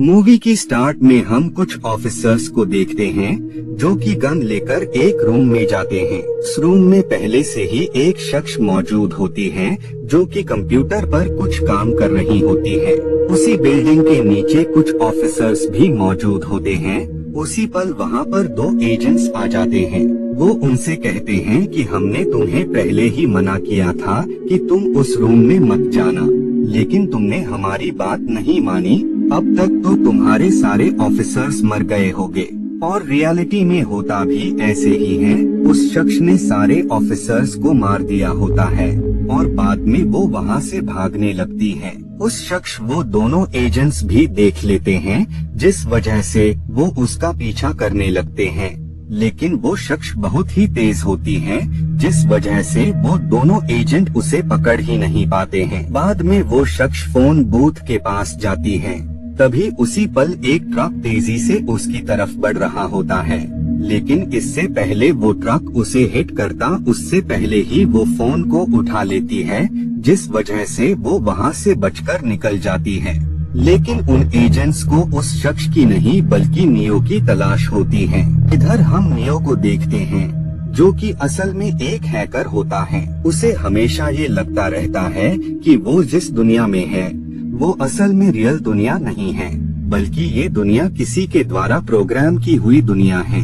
Movie की start में हम कुछ ऑफिसर्स को देखते हैं जो कि गन लेकर एक रूम में जाते हैं। इस रूम में पहले से ही एक शख्स मौजूद होती है जो कि कंप्यूटर पर कुछ काम कर रही होती है। उसी बिल्डिंग के नीचे कुछ ऑफिसर्स भी मौजूद होते हैं। उसी पल वहाँ पर दो एजेंट्स आ जाते हैं। वो उनसे कहते हैं कि हमने तुम्हें पहले ही मना किया था कि तुम उस रूम में मत जाना, लेकिन तुमने हमारी बात नहीं मानी। अब तक तो तुम्हारे सारे ऑफिसर्स मर गए होंगे। और रियलिटी में होता भी ऐसे ही है। उस शख्स ने सारे ऑफिसर्स को मार दिया होता है और बाद में वो वहाँ से भागने लगती है। उस शख्स वो दोनों एजेंट्स भी देख लेते हैं, जिस वजह से वो उसका पीछा करने लगते हैं। लेकिन वो शख्स बहुत ही तेज होती है, जिस वजह से वो दोनों एजेंट उसे पकड़ ही नहीं पाते हैं। बाद में वो शख्स फोन बूथ के पास जाती है। तभी उसी पल एक ट्रक तेजी से उसकी तरफ बढ़ रहा होता है, लेकिन इससे पहले वो ट्रक उसे हिट करता उससे पहले ही वो फोन को उठा लेती है, जिस वजह से वो वहाँ से बचकर निकल जाती है। लेकिन उन एजेंट्स को उस शख्स की नहीं बल्कि नियो की तलाश होती है। इधर हम नियो को देखते हैं जो कि असल में एक हैकर होता है। उसे हमेशा ये लगता रहता है कि वो जिस दुनिया में है वो असल में रियल दुनिया नहीं है, बल्कि ये दुनिया किसी के द्वारा प्रोग्राम की हुई दुनिया है।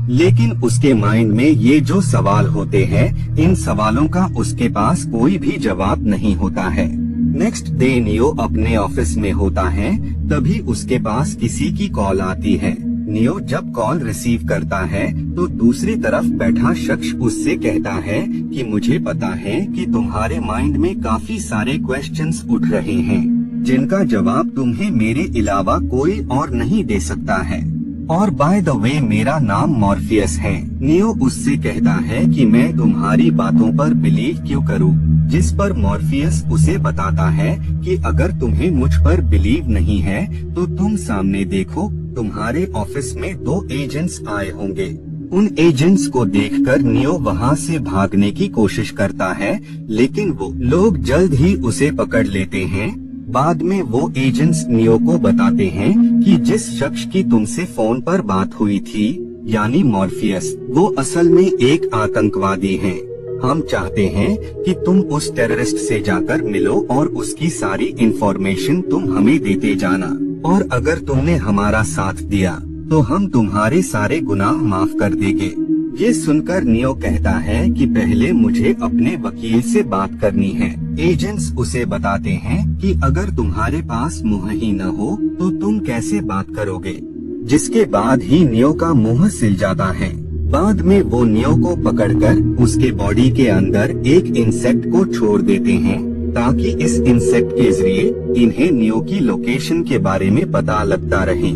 लेकिन उसके माइंड में ये जो सवाल होते हैं, इन सवालों का उसके पास कोई भी जवाब नहीं होता है। नेक्स्ट डे नियो अपने ऑफिस में होता है, तभी उसके पास किसी की कॉल आती है। नियो जब कॉल रिसीव करता है तो दूसरी तरफ बैठा शख्स उससे कहता है कि मुझे पता है कि तुम्हारे माइंड में काफी सारे क्वेश्चंस उठ रहे हैं, जिनका जवाब तुम्हें मेरे अलावा कोई और नहीं दे सकता है। और बाय द वे मेरा नाम मॉर्फियस है। नियो उससे कहता है कि मैं तुम्हारी बातों पर बिलीव क्यों करूं, जिस पर मॉर्फियस उसे बताता है कि अगर तुम्हें मुझ पर बिलीव नहीं है तो तुम सामने देखो, तुम्हारे ऑफिस में दो एजेंट्स आए होंगे। उन एजेंट्स को देखकर नियो वहाँ से भागने की कोशिश करता है, लेकिन वो लोग जल्द ही उसे पकड़ लेते हैं। बाद में वो एजेंट्स नियो को बताते हैं कि जिस शख्स की तुमसे फोन पर बात हुई थी, यानी मॉर्फियस, वो असल में एक आतंकवादी है। हम चाहते हैं कि तुम उस टेररिस्ट से जाकर मिलो और उसकी सारी इंफॉर्मेशन तुम हमें देते जाना, और अगर तुमने हमारा साथ दिया तो हम तुम्हारे सारे गुनाह माफ कर देंगे। ये सुनकर नियो कहता है कि पहले मुझे अपने वकील से बात करनी है। एजेंट्स उसे बताते हैं कि अगर तुम्हारे पास मुंह ही न हो तो तुम कैसे बात करोगे, जिसके बाद ही नियो का मुंह सिल जाता है। बाद में वो नियो को पकड़कर उसके बॉडी के अंदर एक इंसेक्ट को छोड़ देते हैं, ताकि इस इंसेक्ट के जरिए इन्हें नियो की लोकेशन के बारे में पता लगता रहे।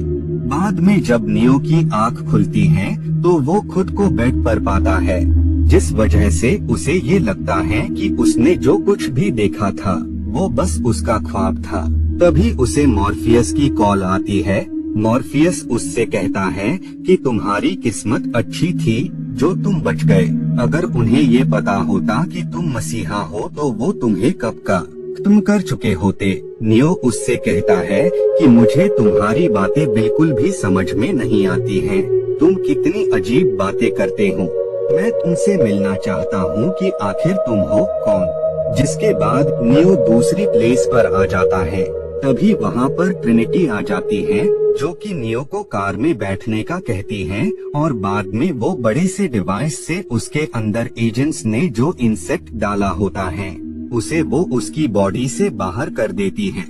बाद में जब नियो की आंख खुलती है तो वो खुद को बेड पर पाता है, जिस वजह से उसे ये लगता है कि उसने जो कुछ भी देखा था वो बस उसका ख्वाब था। तभी उसे मॉर्फियस की कॉल आती है। मॉर्फियस उससे कहता है कि तुम्हारी किस्मत अच्छी थी जो तुम बच गए। अगर उन्हें ये पता होता कि तुम मसीहा हो तो वो तुम्हें कब का खत्म कर चुके होते। नियो उससे कहता है कि मुझे तुम्हारी बातें बिल्कुल भी समझ में नहीं आती हैं। तुम कितनी अजीब बातें करते हो। मैं तुमसे मिलना चाहता हूँ कि आखिर तुम हो कौन। जिसके बाद नियो दूसरी प्लेस पर आ जाता है। तभी वहाँ पर ट्रिनिटी आ जाती है, जो कि नियो को कार में बैठने का कहती है, और बाद में वो बड़े से डिवाइस से उसके अंदर एजेंट्स ने जो इंसेक्ट डाला होता है उसे वो उसकी बॉडी से बाहर कर देती है।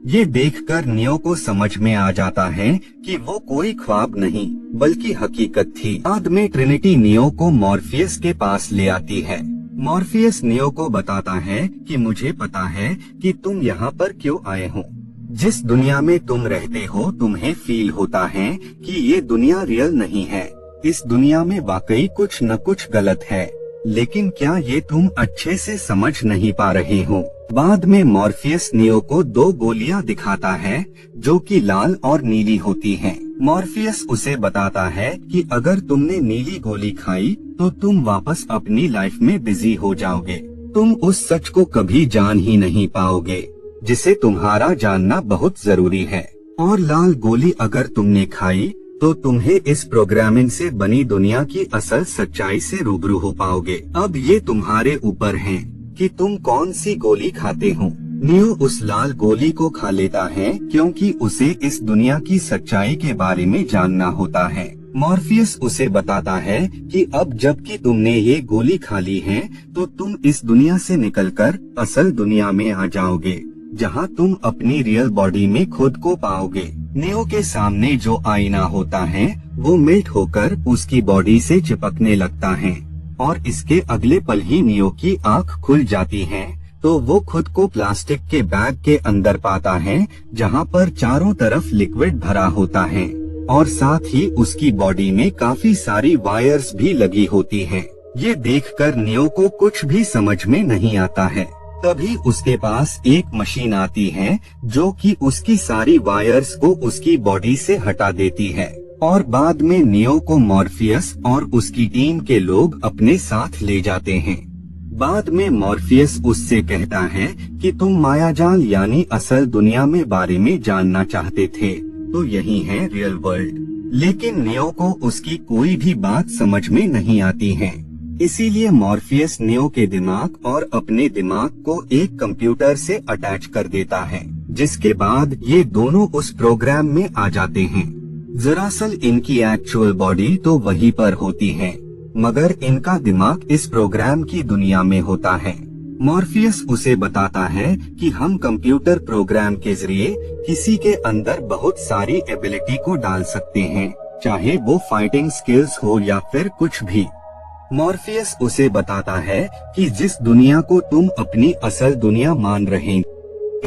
ये देखकर नियो को समझ में आ जाता है कि वो कोई ख्वाब नहीं बल्कि हकीकत थी। बाद में ट्रिनिटी नियो को मॉर्फियस के पास ले आती है। मॉर्फियस नियो को बताता है कि मुझे पता है कि तुम यहाँ पर क्यों आए हो। जिस दुनिया में तुम रहते हो तुम्हें फील होता है कि ये दुनिया रियल नहीं है। इस दुनिया में वाकई कुछ न कुछ गलत है, लेकिन क्या ये तुम अच्छे से समझ नहीं पा रहे हो। बाद में मॉर्फियस नियो को दो गोलियां दिखाता है जो कि लाल और नीली होती हैं। मॉर्फियस उसे बताता है कि अगर तुमने नीली गोली खाई तो तुम वापस अपनी लाइफ में बिजी हो जाओगे। तुम उस सच को कभी जान ही नहीं पाओगे जिसे तुम्हारा जानना बहुत जरूरी है। और लाल गोली अगर तुमने खाई तो तुम्हें इस प्रोग्रामिंग से बनी दुनिया की असल सच्चाई से रूबरू हो पाओगे। अब ये तुम्हारे ऊपर है कि तुम कौन सी गोली खाते हो। नियो उस लाल गोली को खा लेता है क्योंकि उसे इस दुनिया की सच्चाई के बारे में जानना होता है। मॉर्फियस उसे बताता है कि अब जबकि तुमने ये गोली खा ली है तो तुम इस दुनिया से निकलकर असल दुनिया में आ जाओगे, जहां तुम अपनी रियल बॉडी में खुद को पाओगे। नियो के सामने जो आईना होता है वो मेल्ट होकर उसकी बॉडी से चिपकने लगता है और इसके अगले पल ही नियो की आंख खुल जाती है तो वो खुद को प्लास्टिक के बैग के अंदर पाता है जहां पर चारों तरफ लिक्विड भरा होता है और साथ ही उसकी बॉडी में काफी सारी वायर्स भी लगी होती हैं। ये देखकर नियो को कुछ भी समझ में नहीं आता है। तभी उसके पास एक मशीन आती है जो कि उसकी सारी वायर्स को उसकी बॉडी से हटा देती है और बाद में नियो को मॉर्फियस और उसकी टीम के लोग अपने साथ ले जाते हैं। बाद में मॉर्फियस उससे कहता है कि तुम मायाजाल यानी असल दुनिया में बारे में जानना चाहते थे, तो यही है रियल वर्ल्ड। लेकिन नियो को उसकी कोई भी बात समझ में नहीं आती है। इसीलिए मॉर्फियस नियो के दिमाग और अपने दिमाग को एक कंप्यूटर से अटैच कर देता है, जिसके बाद ये दोनों उस प्रोग्राम में आ जाते हैं। दरअसल इनकी एक्चुअल बॉडी तो वहीं पर होती है, मगर इनका दिमाग इस प्रोग्राम की दुनिया में होता है। मॉर्फियस उसे बताता है कि हम कंप्यूटर प्रोग्राम के जरिए किसी के अंदर बहुत सारी एबिलिटी को डाल सकते हैं, चाहे वो फाइटिंग स्किल्स हो या फिर कुछ भी। मॉर्फियस उसे बताता है कि जिस दुनिया को तुम अपनी असल दुनिया मान रहे,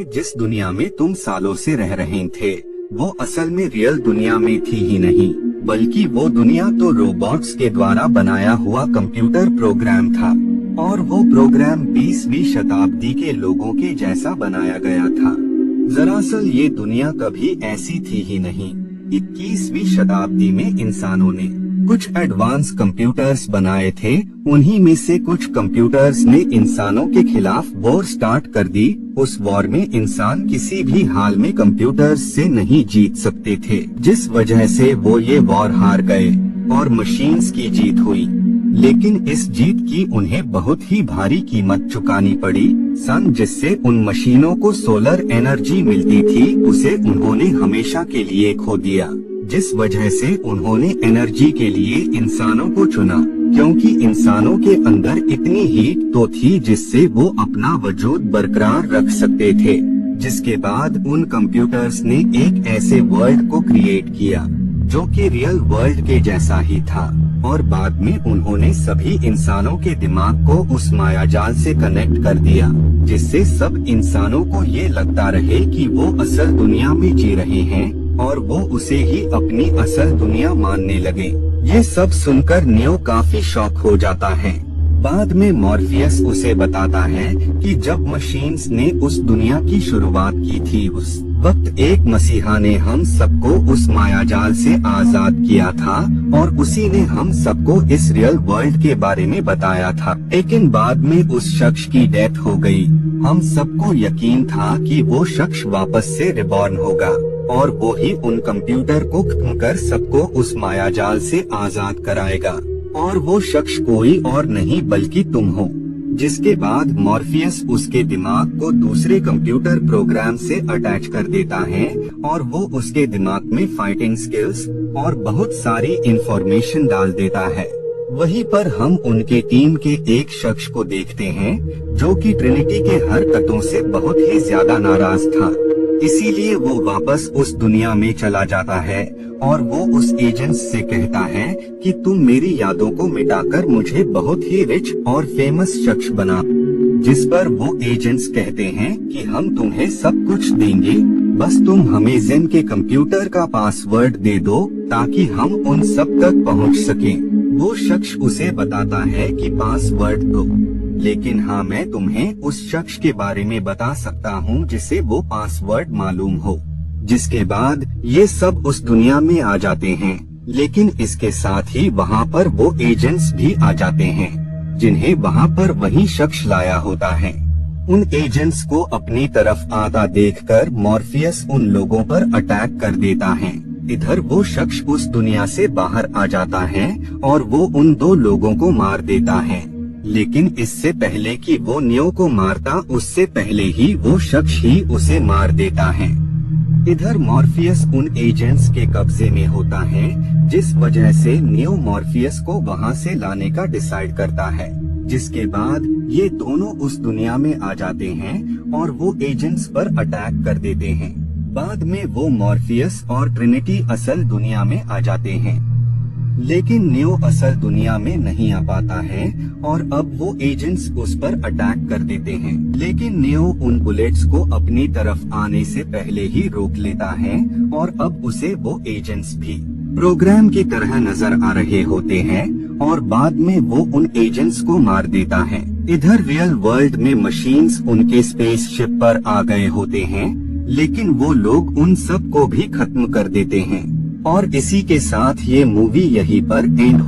जिस दुनिया में तुम सालों से रह रहे थे, वो असल में रियल दुनिया में थी ही नहीं, बल्कि वो दुनिया तो रोबोट्स के द्वारा बनाया हुआ कंप्यूटर प्रोग्राम था और वो प्रोग्राम 20वीं शताब्दी के लोगों के जैसा बनाया गया था। दरअसल ये दुनिया कभी ऐसी थी ही नहीं। 21वीं शताब्दी में इंसानों ने कुछ एडवांस कंप्यूटर्स बनाए थे। उन्हीं में से कुछ कंप्यूटर्स ने इंसानों के खिलाफ वॉर स्टार्ट कर दी। उस वॉर में इंसान किसी भी हाल में कंप्यूटर्स से नहीं जीत सकते थे, जिस वजह से वो ये वॉर हार गए और मशीन्स की जीत हुई। लेकिन इस जीत की उन्हें बहुत ही भारी कीमत चुकानी पड़ी। सन जिससे उन मशीनों को सोलर एनर्जी मिलती थी, उसे उन्होंने हमेशा के लिए खो दिया, जिस वजह से उन्होंने एनर्जी के लिए इंसानों को चुना, क्योंकि इंसानों के अंदर इतनी हीट तो थी जिससे वो अपना वजूद बरकरार रख सकते थे। जिसके बाद उन कंप्यूटर्स ने एक ऐसे वर्ल्ड को क्रिएट किया जो कि रियल वर्ल्ड के जैसा ही था और बाद में उन्होंने सभी इंसानों के दिमाग को उस मायाजाल से कनेक्ट कर दिया, जिससे सब इंसानों को ये लगता रहे कि वो असल दुनिया में जी रहे हैं और वो उसे ही अपनी असल दुनिया मानने लगे। ये सब सुनकर नियो काफी शॉक हो जाता है। बाद में मॉर्फियस उसे बताता है कि जब मशीन्स ने उस दुनिया की शुरुआत की थी, उस वक्त एक मसीहा ने हम सबको उस मायाजाल से आजाद किया था और उसी ने हम सबको इस रियल वर्ल्ड के बारे में बताया था। लेकिन बाद में उस शख्स की डेथ हो गई। हम सबको यकीन था कि वो शख्स वापस से रिबॉर्न होगा और वो ही उन कंप्यूटर को खत्म कर सबको उस मायाजाल से आजाद कराएगा और वो शख्स कोई और नहीं बल्कि तुम हो। जिसके बाद मॉर्फियस उसके दिमाग को दूसरे कंप्यूटर प्रोग्राम से अटैच कर देता है और वो उसके दिमाग में फाइटिंग स्किल्स और बहुत सारी इंफॉर्मेशन डाल देता है। वहीं पर हम उनके टीम के एक शख्स को देखते हैं जो कि ट्रिनिटी के हरकतों से बहुत ही ज्यादा नाराज था। इसीलिए वो वापस उस दुनिया में चला जाता है और वो उस एजेंट्स से कहता है कि तुम मेरी यादों को मिटाकर मुझे बहुत ही रिच और फेमस शख्स बना। जिस पर वो एजेंट्स कहते हैं कि हम तुम्हें सब कुछ देंगे, बस तुम हमें जेन के कंप्यूटर का पासवर्ड दे दो ताकि हम उन सब तक पहुंच सकें। वो शख्स उसे बताता है कि पासवर्ड दो, लेकिन हाँ मैं तुम्हें उस शख्स के बारे में बता सकता हूँ जिसे वो पासवर्ड मालूम हो। जिसके बाद ये सब उस दुनिया में आ जाते हैं, लेकिन इसके साथ ही वहाँ पर वो एजेंट्स भी आ जाते हैं जिन्हें वहाँ पर वही शख्स लाया होता है। उन एजेंट्स को अपनी तरफ आता देखकर मॉर्फियस उन लोगों पर अटैक कर देता है। इधर वो शख्स उस दुनिया से बाहर आ जाता है और वो उन 2 लोगों को मार देता है। लेकिन इससे पहले कि वो नियो को मारता, उससे पहले ही वो शख्स ही उसे मार देता है। इधर मॉर्फियस उन एजेंट्स के कब्जे में होता है, जिस वजह से नियो मॉर्फियस को वहां से लाने का डिसाइड करता है। जिसके बाद ये दोनों उस दुनिया में आ जाते हैं और वो एजेंट्स पर अटैक कर देते हैं। बाद में वो मॉर्फियस और ट्रिनिटी असल दुनिया में आ जाते हैं, लेकिन नियो असल दुनिया में नहीं आ पाता है और अब वो एजेंट्स उस पर अटैक कर देते हैं। लेकिन नियो उन बुलेट्स को अपनी तरफ आने से पहले ही रोक लेता है और अब उसे वो एजेंट्स भी प्रोग्राम की तरह नजर आ रहे होते हैं और बाद में वो उन एजेंट्स को मार देता है। इधर रियल वर्ल्ड में मशीन्स उनके स्पेसशिप पर आ गए होते हैं, लेकिन वो लोग उन सब को भी खत्म कर देते हैं। और इसी के साथ ये मूवी यहीं पर एंड